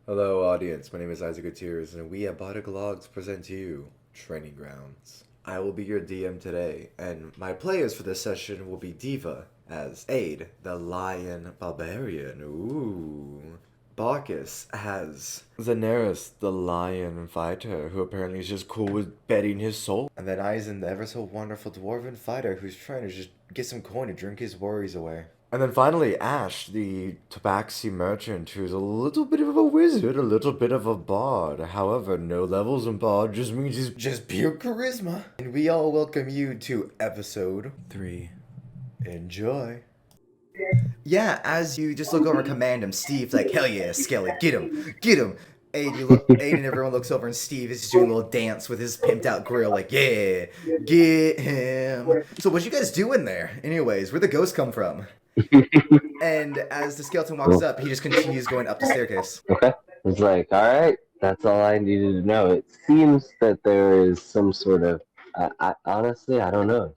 Hello, audience. My name is Isaac Gutierrez, and we at Bardic present to you Training Grounds. I will be your DM today, and my players for this session will be Diva as Aid, the Lion Barbarian. Ooh. Barkis has Zaneris, the Lion Fighter, who apparently is just cool with betting his soul. And then Eisen, the ever so wonderful Dwarven Fighter, who's trying to just get some coin to drink his worries away. And then finally, Ash, the Tabaxi merchant, who's a little bit of a wizard, a little bit of a bard. However, no levels in bard just means he's just pure charisma. And we all welcome you to episode 3. Enjoy. Yeah, as you just look over and command him, Steve's like, hell yeah, Skelly, get him, get him. Aid and everyone looks over and Steve is just doing a little dance with his pimped out grill, like, yeah, get him. So what you guys doing there? Anyways, where'd the ghost come from? And as the skeleton walks up, he just continues going up the staircase. Okay. It's like, all right, that's all I needed to know. It seems that there is some sort of, honestly, I don't know.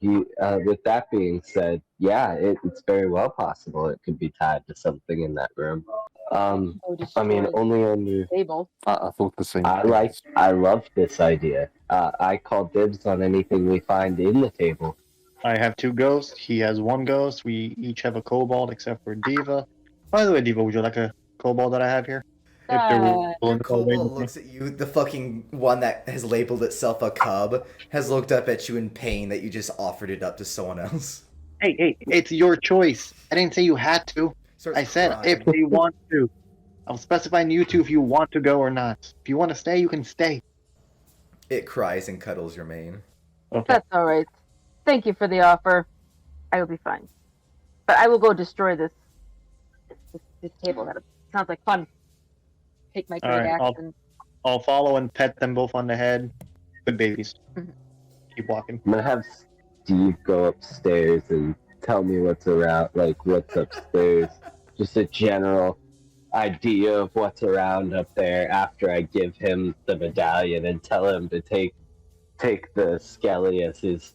With that being said, yeah, it's very well possible it could be tied to something in that room. I mean, only under table. I thought the same. I love this idea. I call dibs on anything we find in the table. I have 2 ghosts. He has 1 ghost. We each have a kobold except for Diva. By the way, Diva, would you like a kobold that I have here? Your kobold looks at you. The fucking one that has labeled itself a cub has looked up at you in pain that you just offered it up to someone else. Hey, it's your choice. I didn't say you had to. I said crying. if you want to. I'll specify to you two if you want to go or not. If you want to stay, you can stay. It cries and cuddles your mane. Okay. That's all right. Thank you for the offer. I will be fine. But I will go destroy this table. That sounds like fun. Take my great Alright, axe and I'll follow and pet them both on the head. Good babies. Mhm. Keep walking. I'm gonna have Steve go upstairs and tell me what's around, like what's upstairs. Just a general idea of what's around up there after I give him the medallion and tell him to take the Skelly as his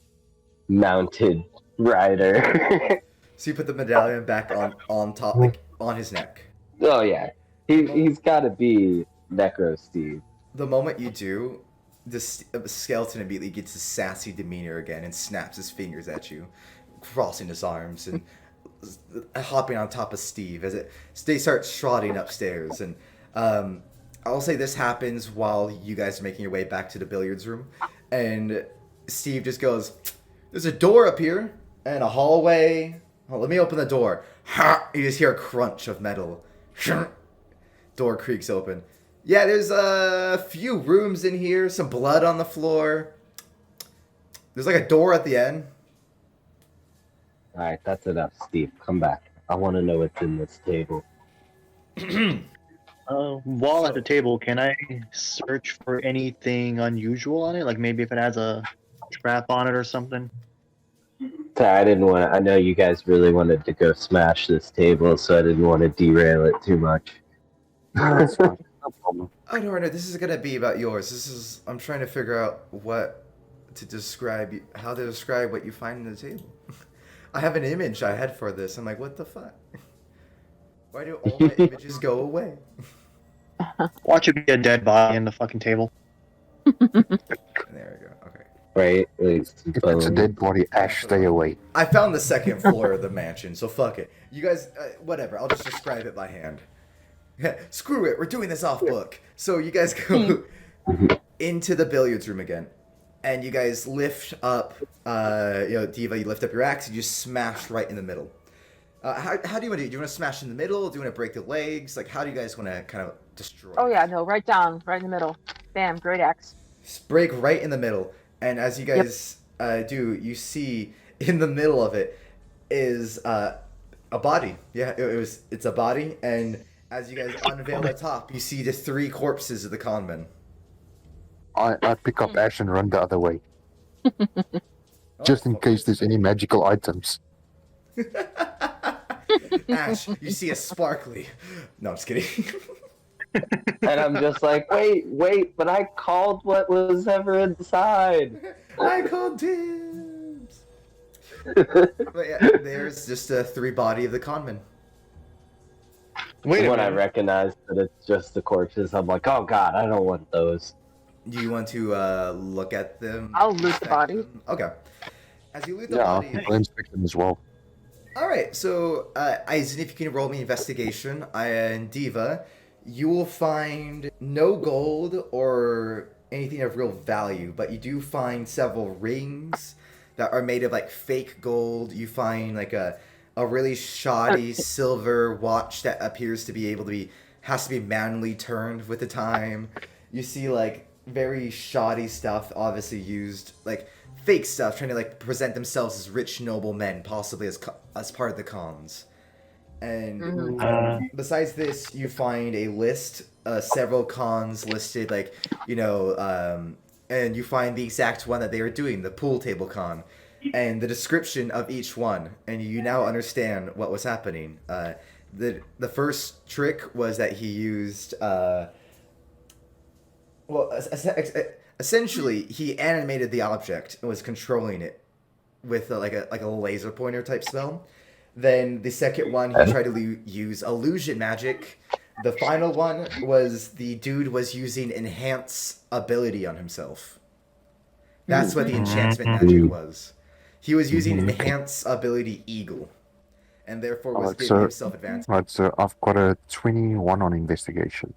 mounted rider. So you put the medallion back on top, like on his neck. Oh yeah, he's got to be Necro Steve. The moment you do, the skeleton immediately gets his sassy demeanor again and snaps his fingers at you, crossing his arms and hopping on top of Steve as they start trotting upstairs. And I'll say this happens while you guys are making your way back to the billiards room, and Steve just goes, "There's a door up here and a hallway. Oh, let me open the door." You just hear a crunch of metal. Door creaks open. Yeah, there's a few rooms in here, some blood on the floor. There's like a door at the end. Alright, that's enough, Steve. Come back. I want to know what's in this table. While at the table, can I search for anything unusual on it? Like maybe if it has a trap on it or something? I didn't want to, I know you guys really wanted to go smash this table, so I didn't want to derail it too much. That's fine. No problem. Oh no, this is gonna be about yours. I'm trying to figure out how to describe what you find in the table. I have an image I had for this. I'm like, what the fuck? Why do all my images go away? Watch it be a dead body in the fucking table. There we go. Okay. Right? If it's a dead body, Ash, stay away. I found the second floor of the mansion, so fuck it. You guys, whatever. I'll just describe it by hand. Screw it. We're doing this off book. So you guys go into the billiards room again, and you guys lift up. Diva, you lift up your axe and you smash right in the middle. How do you want to do it? Do you want to smash in the middle? Do you want to break the legs? Like, how do you guys want to kind of destroy? oh yeah, no, right down, right in the middle. Bam, great axe. Break right in the middle, and as you guys do, you see in the middle of it is a body. Yeah, it's a body, and as you guys unveil the top, you see the 3 corpses of the conmen. I pick up Ash and run the other way, just in case there's any magical items. Ash, you see a sparkly. No, I'm just kidding. And I'm just like, wait, but I called what was ever inside. I called dibs. But yeah, there's just a 3 body of the conman. Wait a when I minute. recognize that it's just the corpses, I'm like, oh god, I don't want those. Do you want to look at them? I'll loot the inspect body. them? Okay. As you loot the Yeah, body. I'll inspect them as well. All right. So, Aizen, if you can roll me investigation, and Diva, you will find no gold or anything of real value, but you do find several rings that are made of like fake gold. You find like a really shoddy silver watch that appears to be able to be has to be manually turned with the time. You see like very shoddy stuff, obviously used like fake stuff, trying to like present themselves as rich noble men, possibly as part of the cons. And Mhm. besides this, you find a list, several cons listed, like and you find the exact one that they are doing, the pool table con, and the description of each one, and you now understand what was happening. The first trick was that he used essentially he animated the object and was controlling it with like a laser pointer type spell. Then the second one he tried to use illusion magic. The final one was the dude was using enhance ability on himself. That's what the enchantment magic was. He was using enhance ability eagle, and therefore was Alright, giving so- himself advantage. Right, so I've got a 21 on investigation.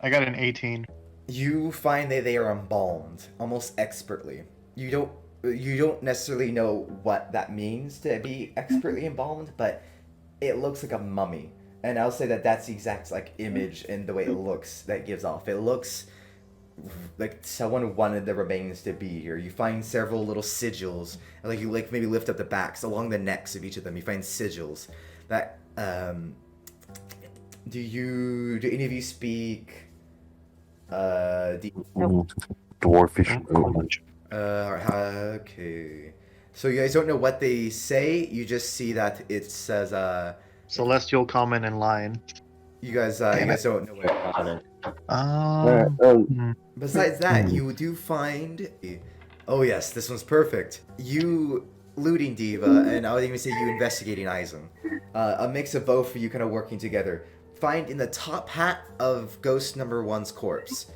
I got an 18. You find that they are embalmed almost expertly. You don't necessarily know what that means to be expertly embalmed, but it looks like a mummy. And I'll say that that's the exact like image and the way it looks that it gives off. It looks like someone wanted the remains to be here. You find several little sigils, and like you like maybe lift up the backs along the necks of each of them. You find sigils that do any of you speak Dwarfish language. okay. So you guys don't know what they say. You just see that it says Celestial, common, and lion. you guys don't know what. On it. Um, Besides that, you do find. Oh yes, this one's perfect. You looting Diva, and I would even say you investigating Aizen. A mix of both of you kind of working together. Find in the top hat of Ghost Number One's corpse.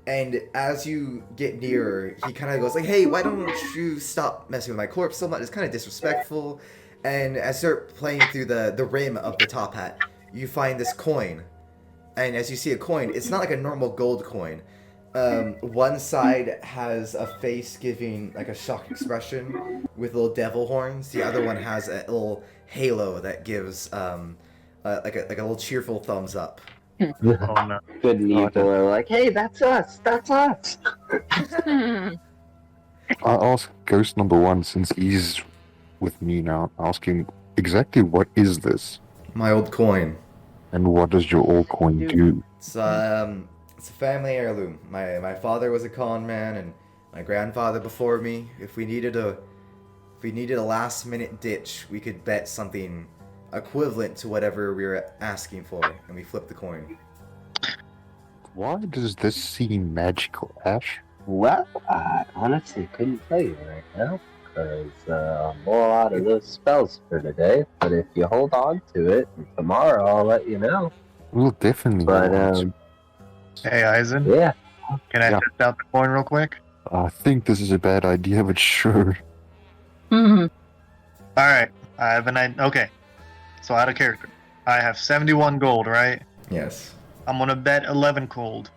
And as you get nearer, he kind of goes like, "Hey, why don't you stop messing with my corpse so much? It's kind of disrespectful." And as you start playing through the rim of the top hat, you find this coin. And as you see a coin, it's not like a normal gold coin. One side has a face giving like a shocked expression with little devil horns. The other one has a little halo that gives like a little cheerful thumbs up. oh no. Good and evil are like, hey, that's us, that's us. Hmm. I ask Ghost number 1, since he's with me now, ask him exactly what is this, My old coin. and what does your old coin do? It's a family heirloom. My father was a con man, and my grandfather before me. If we needed a last minute ditch, we could bet something equivalent to whatever we were asking for, and we flipped the coin. Why does this seem magical, Ash? Well, I honestly couldn't tell you right now, because I'm all out of those spells for today. But if you hold on to it, tomorrow I'll let you know. We'll definitely But, know. Hey, Aizen, Yeah. can I Yeah. test out the coin real quick? I think this is a bad idea, but sure. All right, I have an idea. Okay, so out of character, I have 71 gold, right? Yes. I'm gonna bet 11 gold.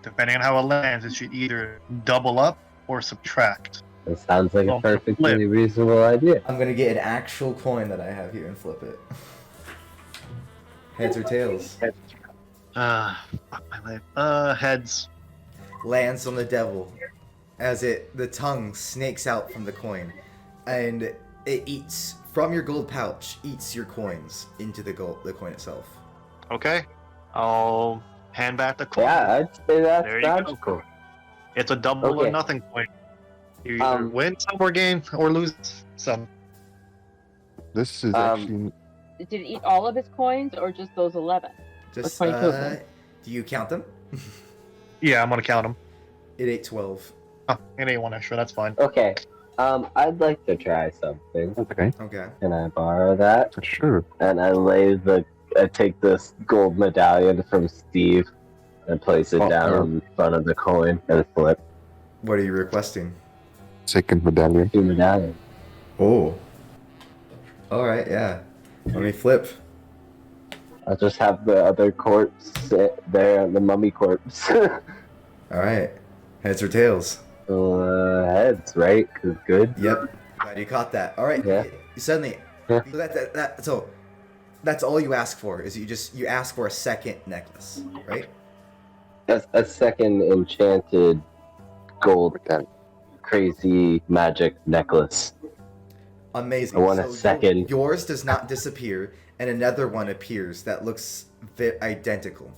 Depending on how it lands, it should either double up or subtract. That sounds like a Well, perfectly flip. reasonable idea. I'm gonna get an actual coin that I have here and flip it. Heads or tails? Fuck my life. Heads. Lands on the devil as the tongue snakes out from the coin, and it eats from your gold pouch, eats your coins into the coin itself. Okay, I'll hand back the coin. Yeah, I'd say that's There you go. magical. It's a double or Okay. nothing coin. You either win some or gain or lose some. This is Um, actually... Did it eat all of his coins or just those 11? Just 22 of them. do you count them? Yeah, I'm gonna count them. It ate 12. Oh, it ain't one extra. That's fine. Okay. I'd like to try something. Okay, Okay. Can I borrow that? sure. And I lay the I take this gold medallion from Steve and place it down in front of the coin and flip. What are you requesting? Second medallion. 2 medallions. Oh. Alright, yeah. Let me flip. I'll just have the other corpse sit there, the mummy corpse. Alright. Heads or tails? Heads, right? 'Cause good. Yep. Glad you caught that. Alright. Yeah. You suddenly. Yeah. So that's all you ask for, is you ask for a second necklace, right? A second enchanted gold Medallion. crazy magic necklace. Amazing. I want a second. Yours does not disappear, and another one appears that looks identical.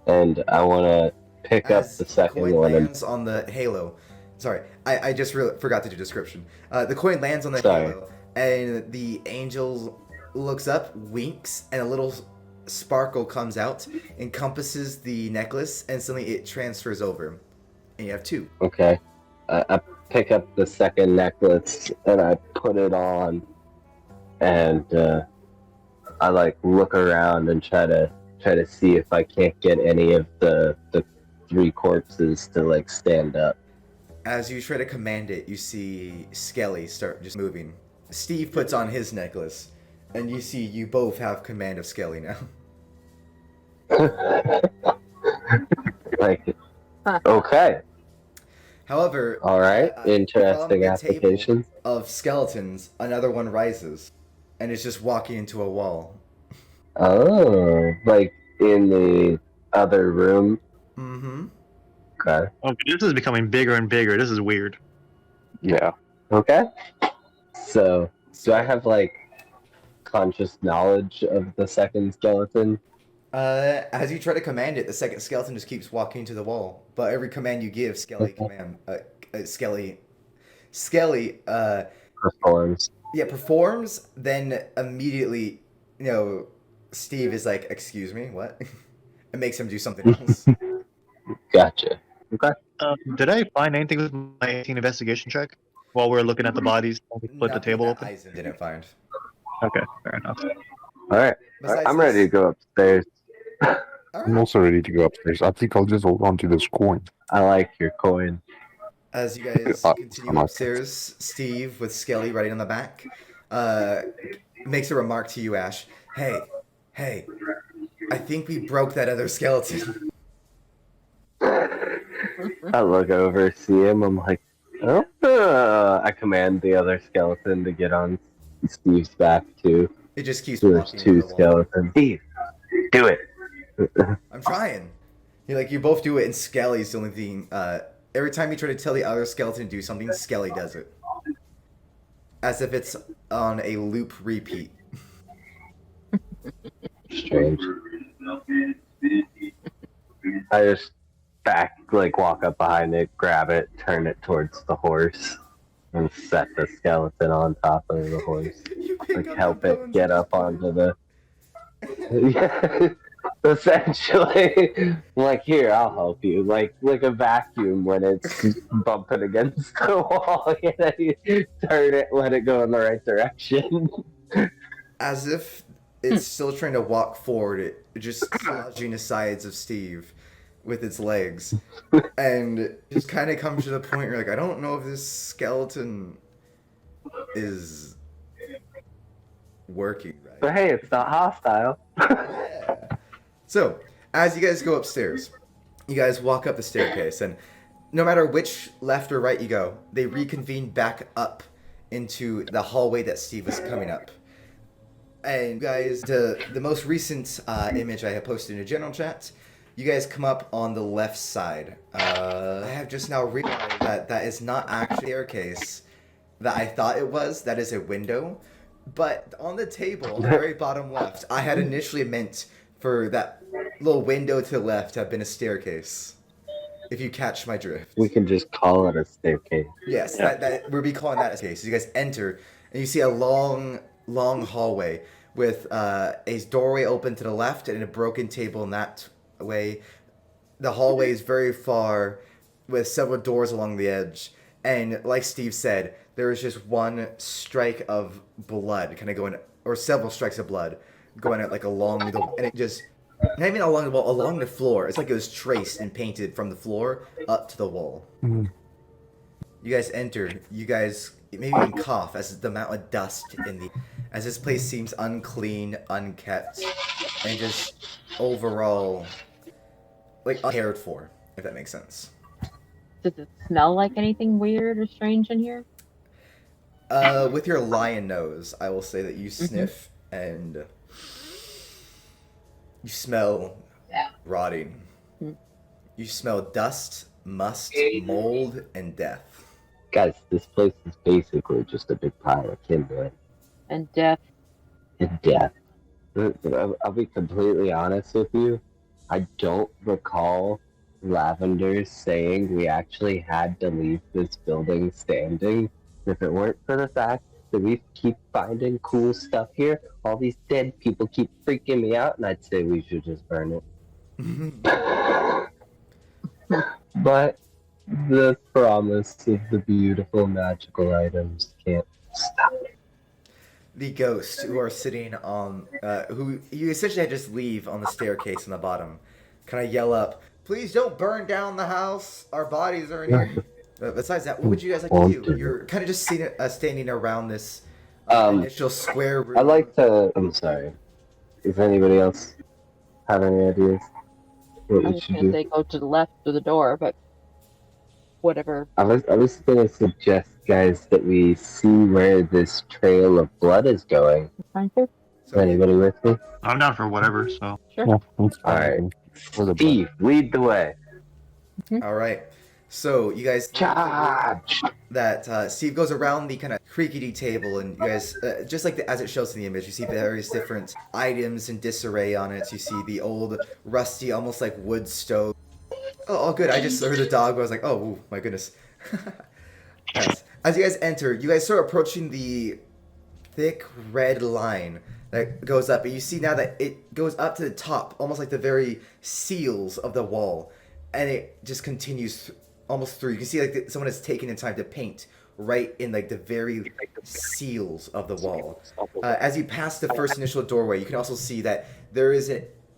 And I want to pick up As the second coin one. lands on the halo. Sorry, I just forgot to do description. The coin lands on the Sorry. halo, and the angel looks up, winks, and a little sparkle comes out, encompasses the necklace, and suddenly it transfers over. And you have two. Okay. I pick up the second necklace and I put it on, and I like look around and try to see if I can't get any of the 3 corpses to like stand up. As you try to command it, you see Skelly start just moving. Steve puts on his necklace, and you see you both have command of Skelly now. Like, okay, However, all right, from interesting the application. table of skeletons, another one rises, and is just walking into a wall. Oh, like in the other room. Mm-hmm. Okay. Okay, this is becoming bigger and bigger. This is weird. Yeah. Okay. So, do I have like conscious knowledge of the second skeleton? As you try to command it, the second skeleton just keeps walking to the wall. But every command you give, Skelly Performs. performs. Then immediately, Steve is like, "Excuse me, what?" It makes him do something else. Gotcha. Okay. Did I find anything with my 18 investigation check while we were looking at the bodies? We split the Nothing table that open. Eisen didn't find. Okay, fair enough. All right. Besides I'm ready to this- go upstairs. All I'm right. also ready to go upstairs. I think I'll just hold on to this coin. I like your coin. As you guys continue I'm not- upstairs, Steve, with Skelly riding on the back, makes a remark to you, Ash. Hey, I think we broke that other skeleton. I look over, see him. I'm like, oh. I command the other skeleton to get on Steve's back too. It just keeps There's walking. 2 to the wall. skeletons. Steve, do it. I'm trying. You both do it, and Skelly's the only thing. Every time you try to tell the other skeleton to do something, Skelly does it. As if it's on a loop repeat. Strange. I just walk up behind it, grab it, turn it towards the horse, and set the skeleton on top of the horse. You pick Like up help the it bones get and up onto the. Yeah, essentially, I'm like, here, I'll help you. Like a vacuum when it's bumping against the wall. You know, you turn it, let it go in the right direction. As if it's still trying to walk forward, it just dodging the sides of Steve with its legs. And it just kind of comes to the point where, like, I don't know if this skeleton is working right. But hey, it's not hostile. Yeah. So, as you guys go upstairs, you guys walk up the staircase, and no matter which left or right you go, they reconvene back up into the hallway that Steve was coming up. And guys, the most recent image I have posted in the general chat, you guys come up on the left side. I have just now realized that is not actually a staircase that I thought it was. That is a window. But on the table, on the very bottom left, I had initially meant for that little window to the left to have been a staircase. If you catch my drift. We can just call it a staircase. Yes, that we'll be calling that a staircase. You guys enter, and you see a long hallway with a doorway open to the left and a broken table in that way. The hallway is very far, with several doors along the edge. And like Steve said, there is just one strike of blood kind of going, or several strikes of blood going out like along the, and it just not even along the wall, along the floor. It's like it was traced and painted from the floor up to the wall. Mhm. You guys enter. You guys maybe even cough as the amount of dust in the, as this place seems unclean, unkept, and just overall like uncared for, if that makes sense. Does it smell like anything weird or strange in here? With your lion nose, I will say that you sniff and you smell rotting. Mm. You smell dust, must, mold, and death. Guys, this place is basically just a big pile of kindling And death. and death. I'll be completely honest with you. I don't recall Lavender saying we actually had to leave this building standing. If it weren't for the fact that we keep finding cool stuff here, all these dead people keep freaking me out, and I'd say we should just burn it. But the promise of the beautiful magical items can't stop. The ghosts who are sitting on, who you essentially had to just leave on the staircase on the bottom, kind of yell up, "Please don't burn down the house. Our bodies are in here." Besides that, what would you guys like to do? You're kind of just standing around this initial square room. I'd like to. I'm sorry. Does anybody else have any ideas? What I we was should gonna do? say go to the left of the door, but whatever. I was gonna suggest, guys, that we see where this trail of blood is going. Fine, sir. Is anybody with me? I'm down for whatever, so. Sure. Yeah, that's fine. Alright. For the Steve, lead the way. All right. So you guys Charge! that Steve goes around the kind of creaky table, and you guys just like as it shows in the image, you see various different items in disarray on it. You see the old rusty, almost like wood stove. Oh, good. I just heard the dog. I was like, oh, ooh, my goodness. Yes. As you guys enter, you guys start approaching the thick red line that goes up, and you see now that it goes up to the top, almost like the very seals of the wall, and it just continues almost through. You can see like someone has taken the time to paint right in like the very seals of the wall. As you pass the first initial doorway, you can also see that there is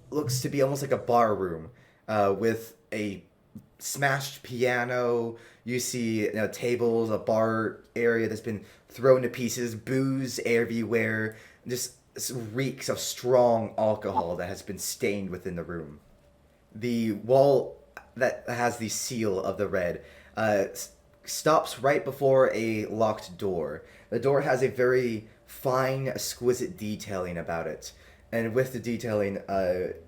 looks to be almost like a bar room with a smashed piano. You see tables, a bar area that's been thrown to pieces, booze everywhere, just reeks of strong alcohol that has been stained within the room. The wall that has the seal of the red stops right before a locked door. The door has a very fine, exquisite detailing about it. And with the detailing,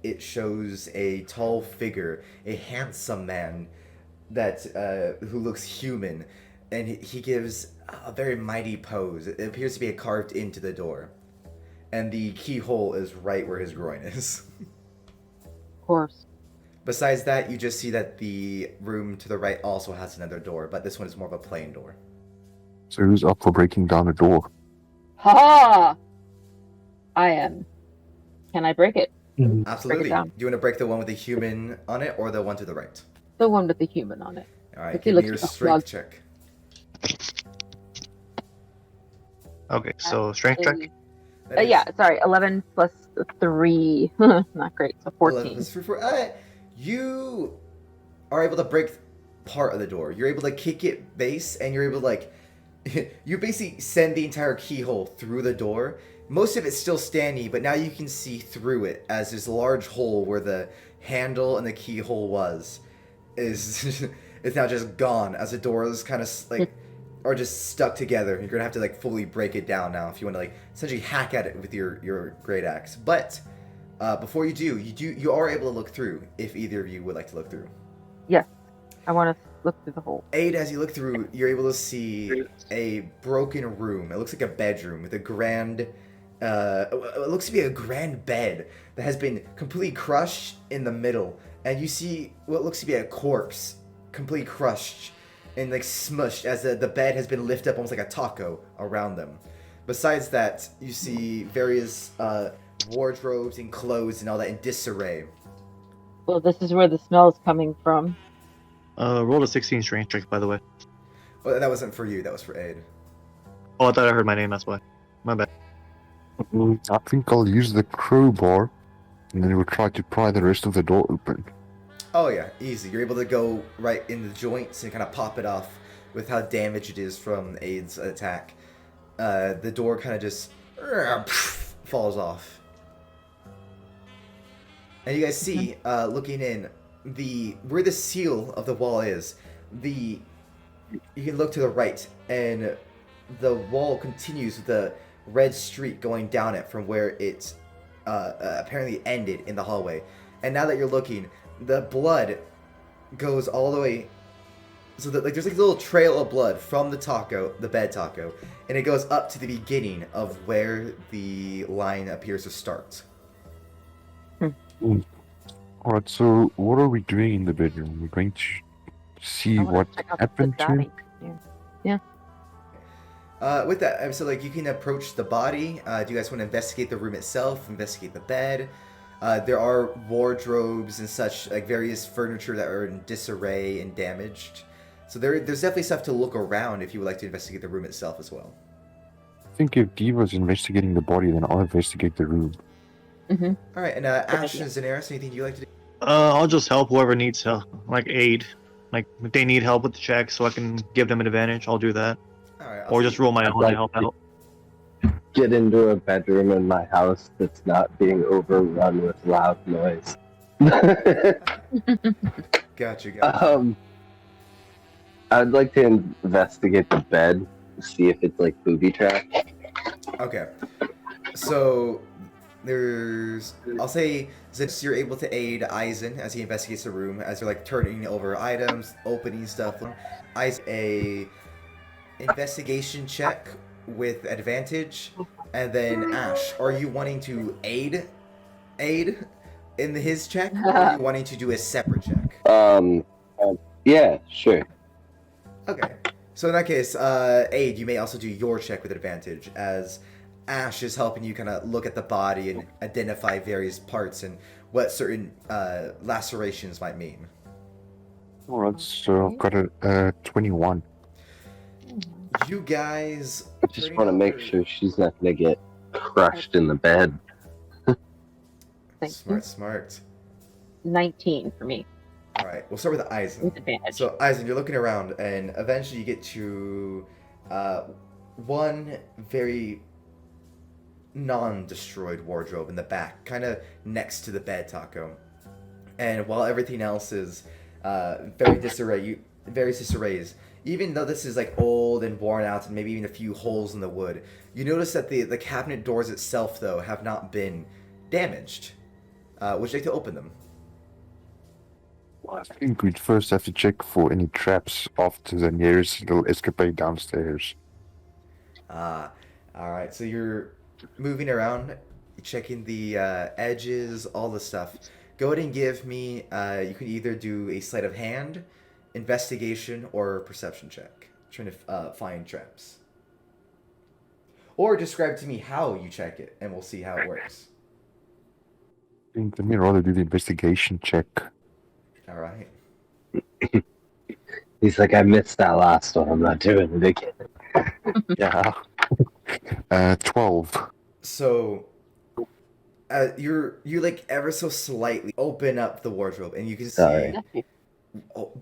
it shows a tall figure, a handsome man that who looks human, and he gives a very mighty pose. It appears to be carved into the door, and the keyhole is right where his groin is. Of course. Besides that, you just see that the room to the right also has another door, but this one is more of a plain door. So who's up for breaking down the door? Ha! I am. Can I break it? Absolutely. Do down. you want to break the one with the human on it, or the one to the right? The one with the human on it. All right, If he give me looks your like a strength frog. check. Okay, so strength check. That is Yeah, sorry. 11 plus 3. Not great. So 14. 11 plus 3, 4. You are able to break part of the door. You're able to kick it base, and you're able to like you basically send the entire keyhole through the door. Most of it's still standing, but now you can see through it as this large hole where the handle and the keyhole was is now just gone, as the doors kind of like are just stuck together. You're gonna have to like fully break it down now if you want to like essentially hack at it with your great axe. But before you do, you are able to look through if either of you would like to look through. Yes. I want to look through the hole. Aid, as you look through, you're able to see a broken room. It looks like a bedroom with a grand. It looks to be a grand bed that has been completely crushed in the middle, and you see what looks to be a corpse, completely crushed and like smushed as the bed has been lifted up almost like a taco around them. Besides that, you see various wardrobes and clothes and all that in disarray. Well, this is where the smell is coming from. Roll a 16 strength check, by the way. Well, that wasn't for you. That was for Aid. Oh, I thought I heard my name, that's why. My bad. I think I'll use the crowbar, and then we'll try to pry the rest of the door open. Oh yeah, easy. You're able to go right in the joints and kind of pop it off with how damaged it is from Aid's attack. The door kind of just falls off. And you guys see, looking in, where the seal of the wall is, you can look to the right, and the wall continues with the red streak going down it from where it apparently ended in the hallway. And now that you're looking, the blood goes all the way, so that there's like a little trail of blood from the bed taco, and it goes up to the beginning of where the line appears to start. Alright, so what are we doing in the bedroom? We're going to see I wanna what check out happened the to him. body. Yeah. With that, so like you can approach the body. Do you guys want to investigate the room itself? Investigate the bed? There are wardrobes and such, like various furniture that are in disarray and damaged. So there's definitely stuff to look around if you would like to investigate the room itself as well. I think if Diva's investigating the body, then I'll investigate the room. Mm-hmm. All right, and Ash and Zanaris, anything you like to do? I'll just help whoever needs help, like aid. Like if they need help with the check, so I can give them an advantage, I'll do that. All right, Or just roll my own to like help to- out. Get into a bedroom in my house that's not being overrun with loud noise. Gotcha. I'd like to investigate the bed, see if it's like booby trapped. Okay, so I'll say, since you're able to aid Eisen as he investigates the room, as you're like turning over items, opening stuff. Eisen, a investigation check with advantage, and then Ash, are you wanting to aid in his check, or are you wanting to do a separate check? Yeah, sure. Okay. So in that case, Aid, you may also do your check with advantage, as Ash is helping you kind of look at the body and identify various parts and what certain lacerations might mean. Alright, so I've got a 21. You guys... I just want to make sure she's not gonna get crushed in the bed. Thank you. Smart. 19 for me Alright, we'll start with Eisen. with advantage. So, Eisen, you're looking around, and eventually you get to one very non-destroyed wardrobe in the back, kind of next to the bed, Taco. And while everything else is very disarrays, even though this is like old and worn out and maybe even a few holes in the wood, you notice that the cabinet doors itself, though, have not been damaged. Would you like to open them? I think we'd first have to check for any traps off to the nearest little escapade downstairs. Alright, so you're moving around, checking the edges, all the stuff. Go ahead and give me, you can either do a sleight of hand, investigation, or perception check. Trying to find traps. Or describe to me how you check it, and we'll see how it works. I think let me rather do the investigation check. Alright. He's like, I missed that last one. I'm not doing it again. Yeah. 12. So, you like ever so slightly open up the wardrobe, and you can see Sorry.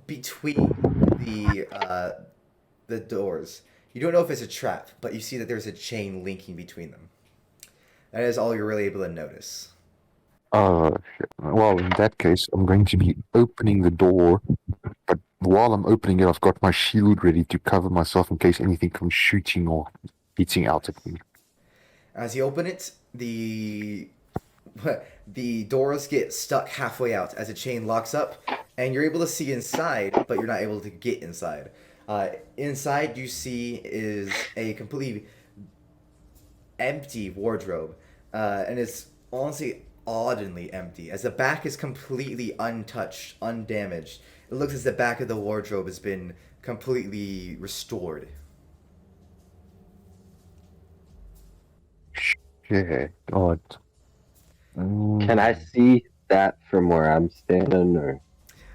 between the doors. You don't know if it's a trap, but you see that there's a chain linking between them. That is all you're really able to notice. Well, in that case, I'm going to be opening the door, but while I'm opening it, I've got my shield ready to cover myself in case anything comes shooting or beating out at me. As you open it, the doors get stuck halfway out as a chain locks up, and you're able to see inside, but you're not able to get inside. Inside you see is a completely empty wardrobe, and it's honestly oddly empty, as the back is completely untouched, undamaged. It looks as the back of the wardrobe has been completely restored. Yeah, God. Can I see that from where I'm standing, or?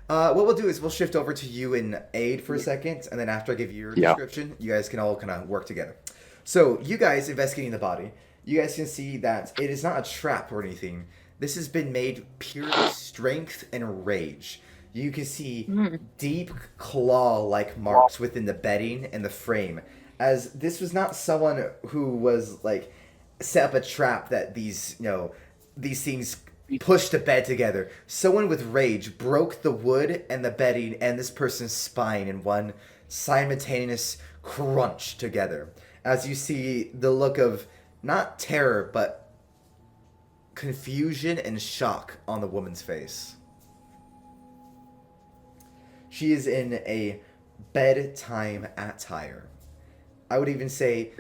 What we'll do is we'll shift over to you and Aid for a second, and then after I give you your Yeah. description, you guys can all kind of work together. So, you guys investigating the body, you guys can see that it is not a trap or anything. This has been made purely strength and rage. You can see deep claw-like marks within the bedding and the frame, as this was not someone who was like set up a trap that these things pushed the bed together. Someone with rage broke the wood and the bedding and this person's spine in one simultaneous crunch together. As you see the look of not terror but confusion and shock on the woman's face. She is in a bedtime attire. I would even say,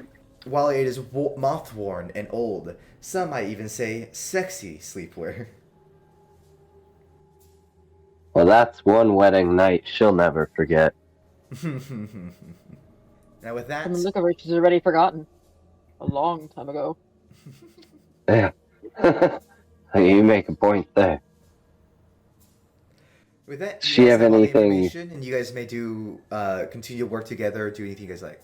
while it is moth-worn and old, some might even say sexy sleepwear. Well, that's one wedding night she'll never forget. Now with that, From the look of her, she's already forgotten. A long time ago. Yeah. You make a point there. with that, Does you she guys have all the anything- information, and you guys may do continue to work together, do anything you guys like.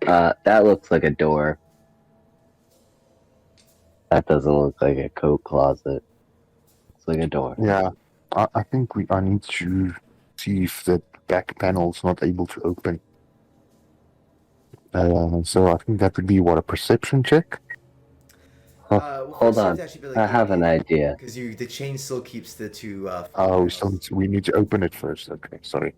That looks like a door. That doesn't look like a coat closet. It's like a door. Yeah, I think I need to see if the back panel's not able to open. So I think that would be a perception check? Hold on. I have an idea. Because the chain still keeps the two. Oh, we need to open it first. Okay, sorry.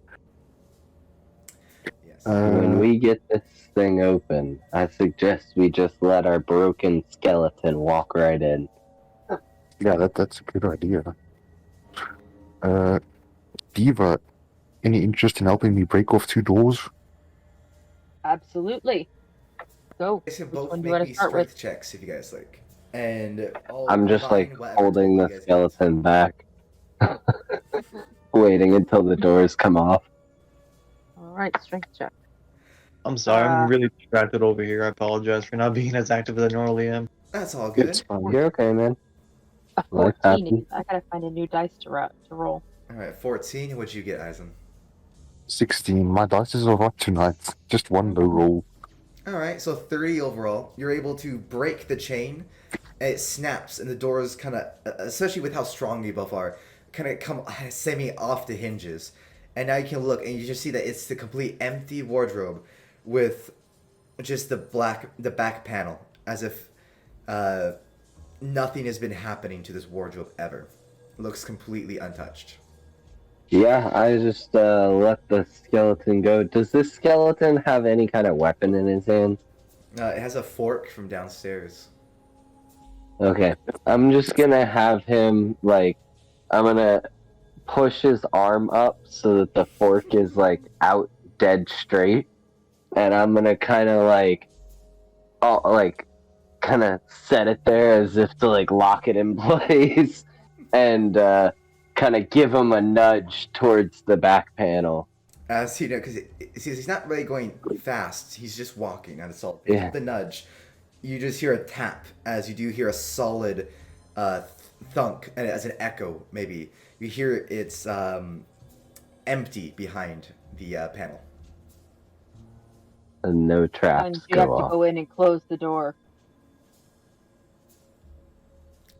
Yes. When we get this thing open, I suggest we just let our broken skeleton walk right in. Yeah, that's a good idea. Diva, any interest in helping me break off 2 doors? Absolutely. Go. You guys can Which both one do you make want me to start strength with? checks if you guys like. And I'm just like combine whatever holding total the you guys skeleton back, waiting until the doors come off. Alright, strength check. I'm sorry, I'm really distracted over here. I apologize for not being as active as I normally am. get. That's all good. It's fine. You're okay, man. A Life 14. happens. I gotta find a new dice to roll. All right, 14. What'd you get, Eisen? 16. My dice is alright tonight. Just one low roll. All right, so 30 overall. You're able to break the chain. And it snaps, and the doors kind of, especially with how strong you both are, kind of come semi off the hinges. And now you can look, and you just see that it's the complete empty wardrobe with just the back panel, as if nothing has been happening to this wardrobe ever. It looks completely untouched. Yeah, I just let the skeleton go. Does this skeleton have any kind of weapon in his hand? It has a fork from downstairs. Okay, I'm just gonna have him, like, I'm gonna push his arm up so that the fork is, like, out dead straight. And I'm gonna kind of, kind of set it there as if to, like, lock it in place. And, kind of give him a nudge towards the back panel. As you know, because he's not really going fast. He's just walking, and it's all Yeah. the nudge. You just hear a tap, as you do hear a solid thunk, and as an echo, maybe you hear it's empty behind the panel. And no traps And you have go to off. go in and close the door.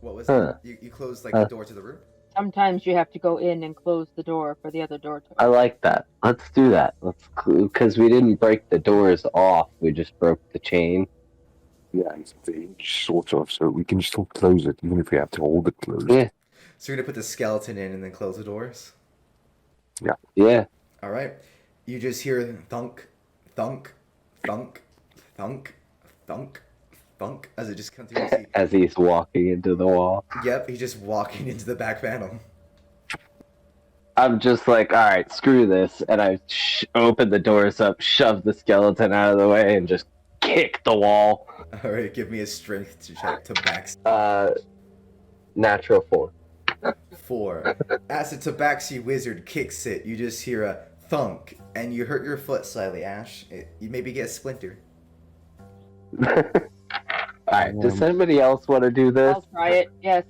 What was Huh. it? You closed like the door to the room. Sometimes you have to go in and close the door for the other door to I like that. Let's do that. Because we didn't break the doors off. We just broke the chain. Yeah, sort of. So we can still close it, even if we have to hold it closed. Yeah. So you're gonna put the skeleton in and then close the doors. Yeah. All right. You just hear thunk, thunk, thunk, thunk, thunk, thunk, as it just continuously. As he's walking into the wall. Yep, he's just walking into the back panel. I'm just like, alright, screw this. And I open the doors up, shove the skeleton out of the way, and just kick the wall. All right, give me a strength check to back. Natural 4. 4. As the Tabaxi wizard kicks it, you just hear a thunk, and you hurt your foot slightly, Ash. You maybe get a splinter. Alright, does anybody else want to do this? I'll try it. Yes.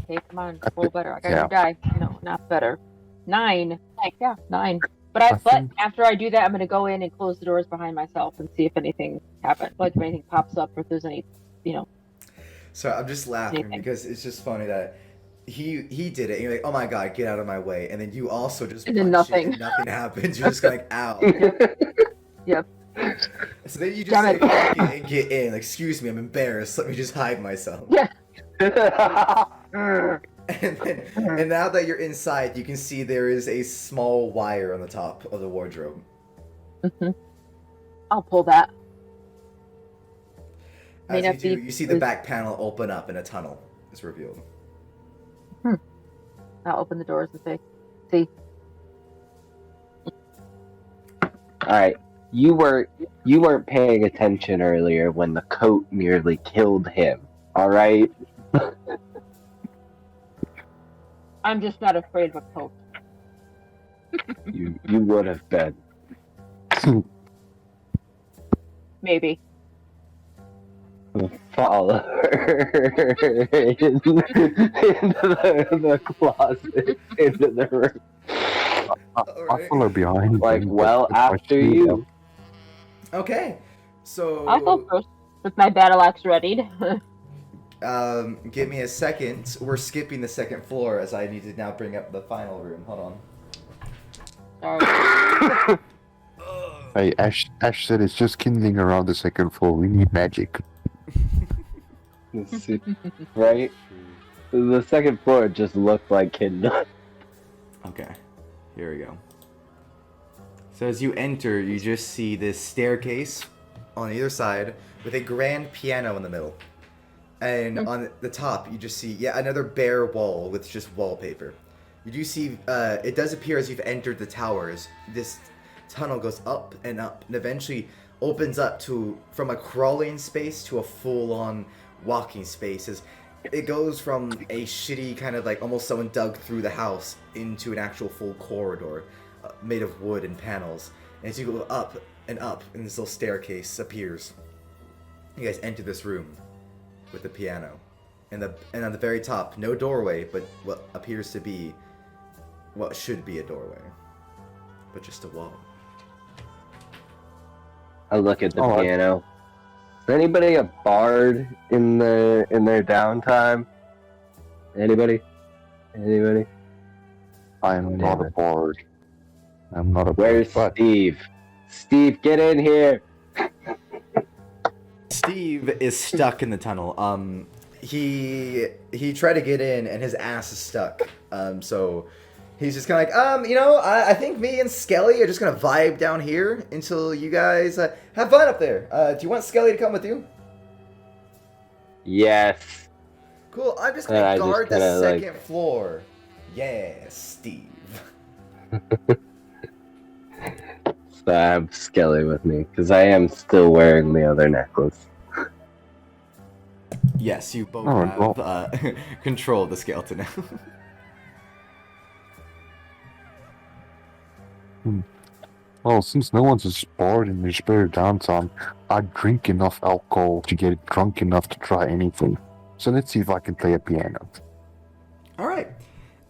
Okay, come on. Roll better. I got a new die. No, not better. 9. Yeah, 9. But I think- after I do that, I'm gonna go in and close the doors behind myself and see if anything happen. Like if anything pops up, or if there's any, So I'm just laughing Anything. because it's just funny that he did it. And you're like, oh my god, get out of my way, and then you also just And then punch nothing. it and nothing happens. You're just like, ow. Yep. So then you just Damn say, it. fuck it, and get in. Like, excuse me, I'm embarrassed. Let me just hide myself. Yeah. And now that you're inside, you can see there is a small wire on the top of the wardrobe. I'll pull that. May As not you do, be you see the as- back panel open up and a tunnel is revealed. I'll open the doors and say, "See, All right, you weren't paying attention earlier when the coat nearly killed him. All right, I'm just not afraid of a coat." you would have been. Maybe. Follow her into the closet, into the room. I Alright. follow behind. Like, him, well, but I after see you. Okay, so I'll go first with my battle axe readied. give me a second. We're skipping the second floor as I need to now bring up the final room. Hold on. Sorry. Hey, Ash said it's just kindling around the second floor. We need magic. Right? The second floor just looked like Kindle. Okay, here we go. So as you enter, you just see this staircase on either side with a grand piano in the middle. And on the top, you just see yet another bare wall with just wallpaper. You do see, it does appear as you've entered the towers, this tunnel goes up and eventually opens up from a crawling space to a full-on walking space. As it goes from a shitty kind of like almost someone dug through the house into an actual full corridor made of wood and panels. And as you go up, and this little staircase appears. You guys enter this room with the piano. And on the very top, no doorway, but what appears to be what should be a doorway. But just a wall. I look at the Oh, piano. Is anybody a bard in their downtime? Anybody? I am not a it. bard. I'm not a Where's bard. Steve? Steve, get in here! Steve is stuck in the tunnel. He tried to get in and his ass is stuck. So he's just kind of like, I think me and Skelly are just gonna vibe down here until you guys have fun up there. Do you want Skelly to come with you? Yes. Cool. I'm just I gonna just guard the kinda, like- second floor. Yeah, Steve. So I have Skelly with me, because I am still wearing the other necklace. Yes, you both Oh, have well. control of the skeleton now. Well, since no one's a bard in their spare downtime, I drink enough alcohol to get drunk enough to try anything. So let's see if I can play a piano. All right.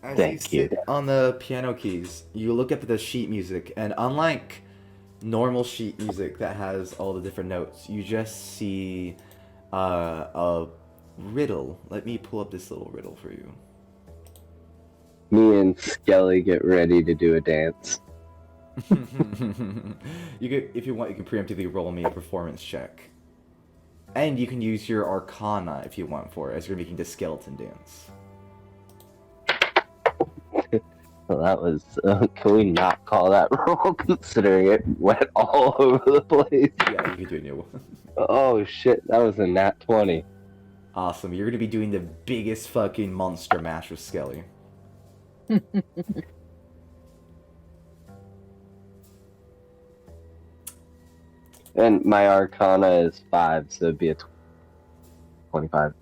As Thank you. sit on the piano keys, you look up at the sheet music, and unlike normal sheet music that has all the different notes, you just see a riddle. Let me pull up this little riddle for you. Me and Skelly get ready to do a dance. You could, if you want, you can preemptively roll me a performance check, and you can use your Arcana if you want for it, as you're making the skeleton dance. Well, that was. Can we not call that roll, considering it went all over the place? Yeah, you can do a new one. Oh shit, that was a nat 20. Awesome. You're gonna be doing the biggest fucking monster mash with Skelly. And my Arcana is 5, so it'd be a 25.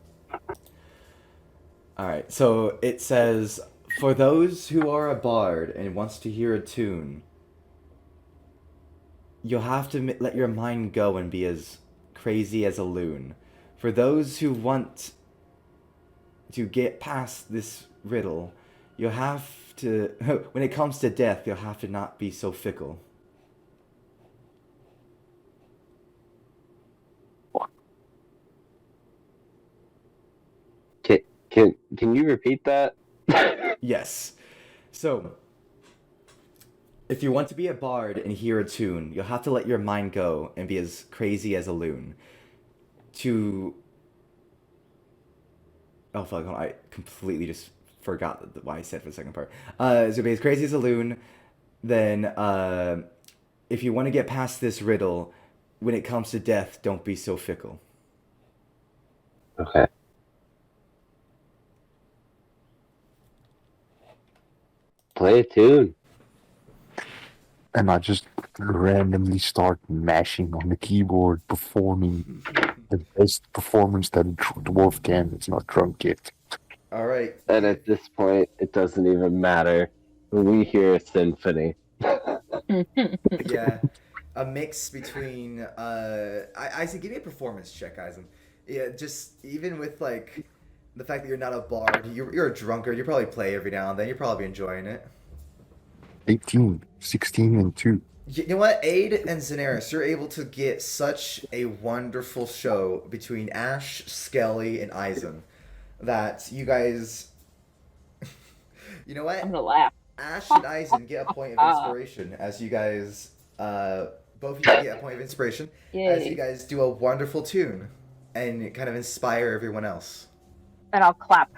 Alright, so it says, for those who are a bard and wants to hear a tune, you'll have to let your mind go and be as crazy as a loon. For those who want to get past this riddle, you'll have to, when it comes to death, you'll have to not be so fickle. Can you repeat that? Yes. So, if you want to be a bard and hear a tune, you'll have to let your mind go and be as crazy as a loon. To... Oh, fuck, I completely just forgot what I said for the second part. So be as crazy as a loon, then, if you want to get past this riddle, when it comes to death, don't be so fickle. Okay. Play a tune. And I just randomly start mashing on the keyboard, performing the best performance that a dwarf can that's not drunk yet. All right. And at this point, it doesn't even matter. We hear a symphony. Yeah, a mix between Eisen, give me a performance check, Eisen. Yeah, just even with like the fact that you're not a bard, you're a drunkard. You probably play every now and then. You're probably enjoying it. 18, 16, and 2. You know what, Aid and Zenaris, you're able to get such a wonderful show between Ash, Skelly, and Eisen that you guys. You know what? I'm gonna laugh. Ash and Eisen get a point of inspiration as you guys, both of you get a point of inspiration as you Yay. guys do a wonderful tune and kind of inspire everyone else. And I'll clap.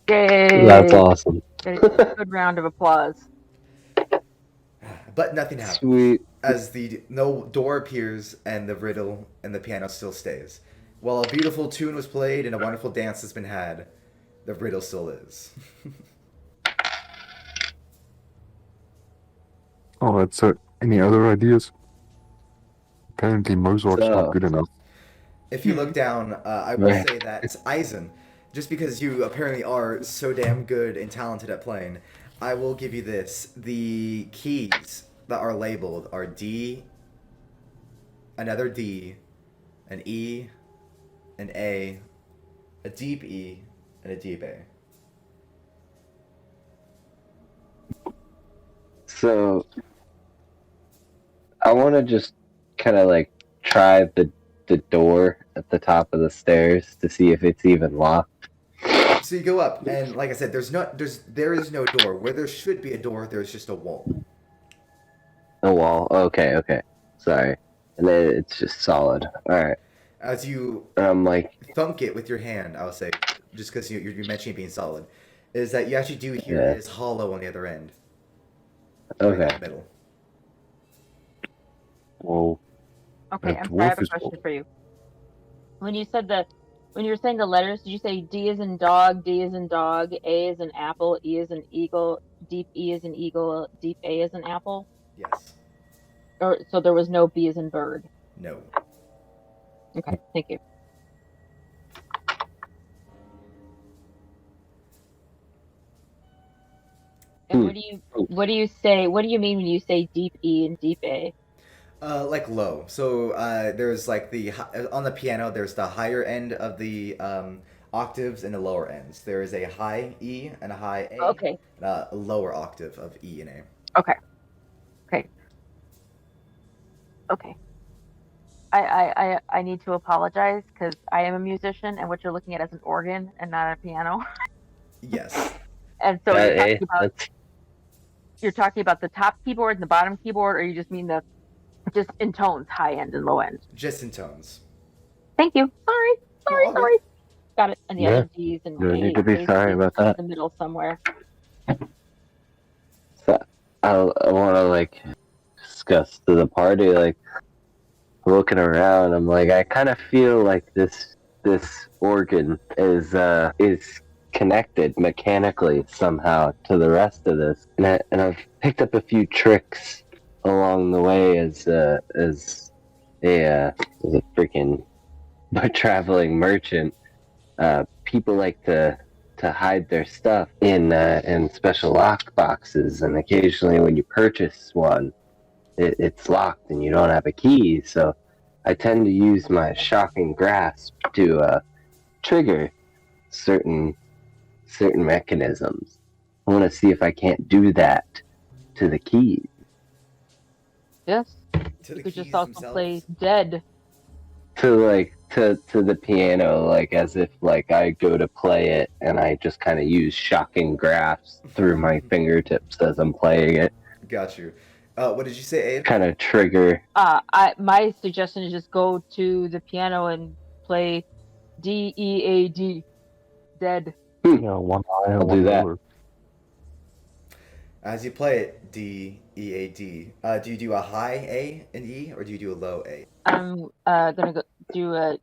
Yay! That's awesome. A good round of applause. But nothing happens Sweet. as no door appears and the riddle and the piano still stays. While a beautiful tune was played and a wonderful dance has been had, the riddle still is. Oh, that's it. Any other ideas? Apparently Mozart's not good enough. If you look down, I will say that Eisen, just because you apparently are so damn good and talented at playing, I will give you this. The keys that are labeled are D, another D, an E, an A, a deep E, and a deep A. So, I want to just kind of like try the door at the top of the stairs to see if it's even locked. So you go up, and like I said, there is no door. Where there should be a door, there's just a wall. A wall. Okay. Sorry. And then it's just solid. All right. As you I'm like, thunk it with your hand, I would say, just because you're mentioning it being solid, is that you actually do hear Yeah. it is hollow on the other end. okay. Right in the middle. Well, Okay, That I'm sorry, I have dwarf a is question old. for you. When you were saying the letters, did you say D is in dog, D is in dog, A is in apple, E is in eagle, deep E is in eagle, deep A is in apple? Yes. Or so there was no B is in bird. No. Okay, thank you. And what do you say? What do you mean when you say deep E and deep A? Like low. So there's like on the piano. There's the higher end of the octaves and the lower ends. There is a high E and a high A. Okay. And a lower octave of E and A. Okay. I need to apologize because I am a musician and what you're looking at is an organ and not a piano. Yes. And so Hey, you're talking about the top keyboard and the bottom keyboard, or you just mean just in tones, high end and low end? Just in tones. Thank you. Sorry. all good. Got it. And the Yeah. other D's and No need to be A's sorry in about that. the middle somewhere. So I want to like discuss to the party, like looking around. I'm like, I kind of feel like this organ is connected mechanically somehow to the rest of this, and I've picked up a few tricks along the way as a freaking traveling merchant. People like to hide their stuff in special lock boxes, and occasionally when you purchase one, it's locked and you don't have a key. So I tend to use my shocking grasp to trigger certain mechanisms. I want to see if I can't do that to the key. Yes. To the You could keys just also themselves. play dead. To like to the piano, like as if like I go to play it and I just kind of use shocking graphs through my fingertips as I'm playing it. Got you. What did you say, Abe? Kind of trigger. My suggestion is just go to the piano and play D-E-A-D. Dead. Yeah, one eye and I'll do one that. lower. As you play it, D, E, A, D, do you do a high A and E, or do you do a low A? I'm gonna go do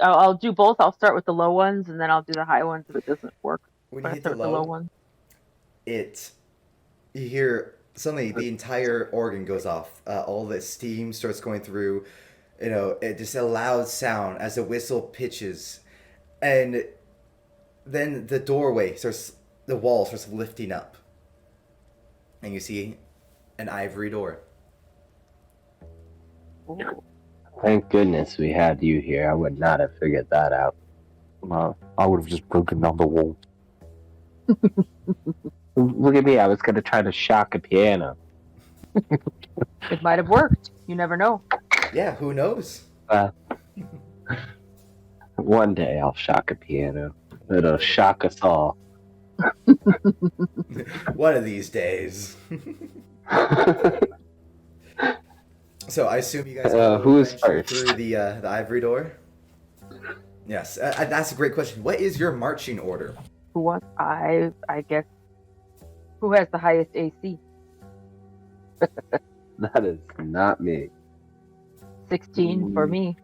I'll do both. I'll start with the low ones and then I'll do the high ones if it doesn't work. When But you I hit the start with the low low, one. you hear suddenly the entire organ goes off. All the steam starts going through. You know, it just a loud sound as the whistle pitches, and then the wall starts lifting up, and you see an ivory door. Ooh. Thank goodness we had you here. I would not have figured that out. I would have just broken down the wall. Look at me. I was gonna try to shock a piano. It might have worked. You never know. Yeah, who knows? One day I'll shock a piano. It'll shock us all. One of these days. So I assume you guys who is venture first? through the ivory door. Yes, that's a great question. What is your marching order? Who wants? I guess. Who has the highest AC? That is not me. 16 for me.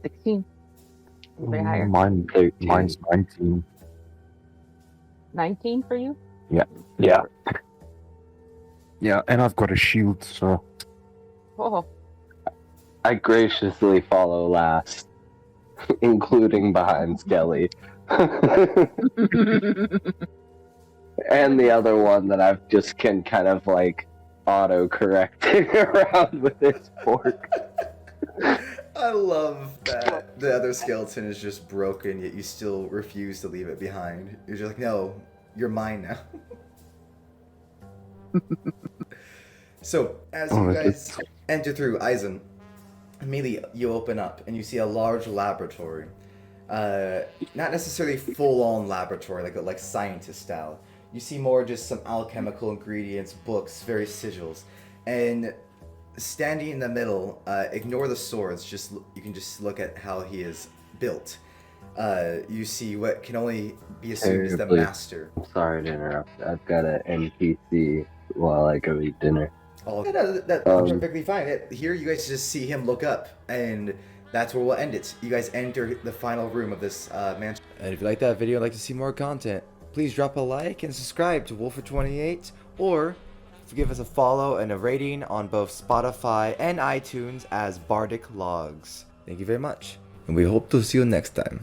16. Anybody higher? Mine, 13. mine's 19. 19 for you? Yeah. Yeah, and I've got a shield, so Oh, I graciously follow last, including behind Skelly. And the other one that I've just can kind of like auto-correcting around with his fork. I love that the other skeleton is just broken, yet you still refuse to leave it behind. You're just like, no, you're mine now. So, as you guys enter through Eisen, immediately you open up and you see a large laboratory. Not necessarily full-on laboratory, like scientist style. You see more just some alchemical ingredients, books, various sigils, and standing in the middle, ignore the swords. You can just look at how he is built. You see what can only be assumed is the Terribly. master. I'm sorry to interrupt. I've got an NPC while I go eat dinner. Oh, that's perfectly fine. Here, you guys just see him look up, and that's where we'll end it. You guys enter the final room of this mansion. And if you like that video and like to see more content, please drop a like and subscribe to Wolfer28, or give us a follow and a rating on both Spotify and iTunes as Bardic Logs. Thank you very much, and we hope to see you next time.